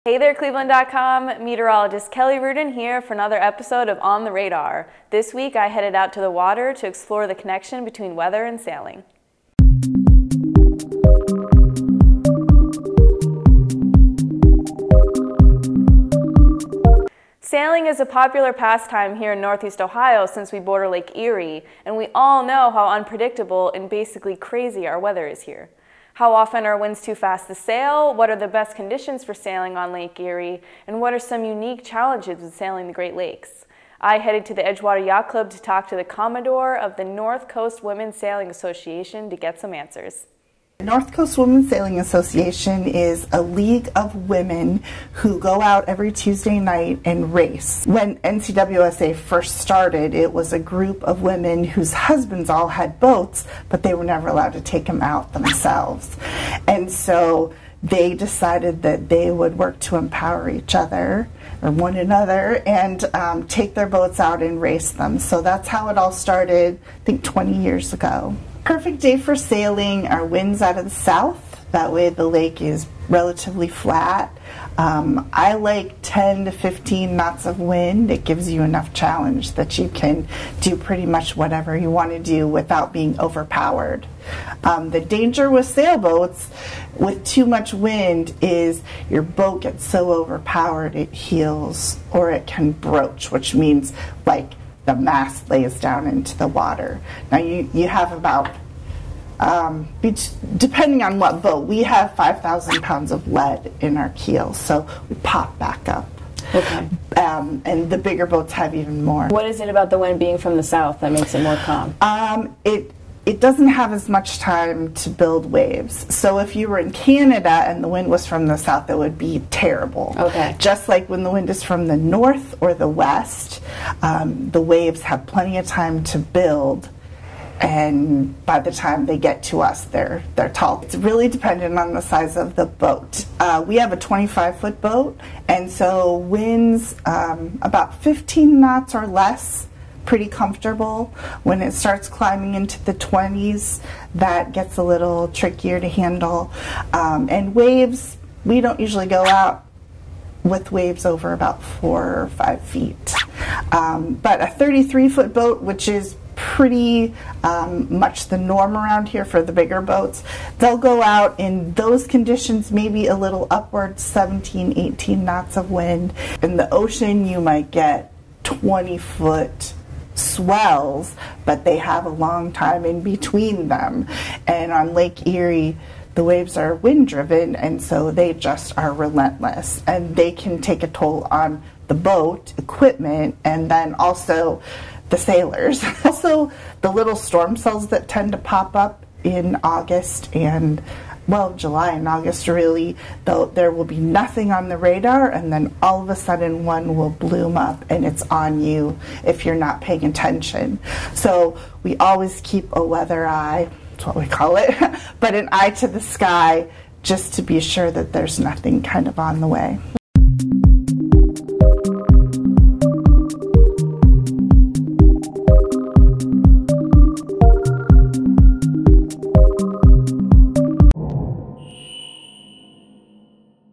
Hey there, cleveland.com. Meteorologist Kelly Reardon here for another episode of On the Radar. This week I headed out to the water to explore the connection between weather and sailing. Sailing is a popular pastime here in Northeast Ohio since we border Lake Erie, and we all know how unpredictable and basically crazy our weather is here. How often are winds too fast to sail? What are the best conditions for sailing on Lake Erie? And what are some unique challenges with sailing the Great Lakes? I headed to the Edgewater Yacht Club to talk to the Commodore of the North Coast Women's Sailing Association to get some answers. The North Coast Women's Sailing Association is a league of women who go out every Tuesday night and race. When NCWSA first started, it was a group of women whose husbands all had boats, but they were never allowed to take them out themselves. And so they decided that they would work to empower each other or one another and take their boats out and race them. So that's how it all started, I think 20 years ago. Perfect day for sailing are winds out of the south. That way the lake is relatively flat. I like 10 to 15 knots of wind. It gives you enough challenge that you can do pretty much whatever you want to do without being overpowered. The danger with sailboats with too much wind is your boat gets so overpowered it heels or it can broach, which means like the mast lays down into the water. Now you have about, depending on what boat, we have 5,000 pounds of lead in our keel, so we pop back up. Okay. And the bigger boats have even more. What is it about the wind being from the south that makes it more calm? It doesn't have as much time to build waves. So if you were in Canada and the wind was from the south, it would be terrible. Okay. Just like when the wind is from the north or the west, the waves have plenty of time to build, and by the time they get to us, they're tall. It's really dependent on the size of the boat. We have a 25-foot boat, and so winds about 15 knots or less, pretty comfortable. When it starts climbing into the 20s, that gets a little trickier to handle. And waves, we don't usually go out with waves over about 4 or 5 feet. But a 33-foot boat, which is pretty much the norm around here for the bigger boats, they'll go out in those conditions, maybe a little upwards, 17, 18 knots of wind. In the ocean, you might get 20-foot swells, but they have a long time in between them. And on Lake Erie, the waves are wind driven, and so they just are relentless, and they can take a toll on the boat equipment and then also the sailors. Also the little storm cells that tend to pop up in August and, well, July and August really, though there will be nothing on the radar, and then all of a sudden one will bloom up and it's on you if you're not paying attention. So we always keep a weather eye, that's what we call it, but an eye to the sky just to be sure that there's nothing kind of on the way.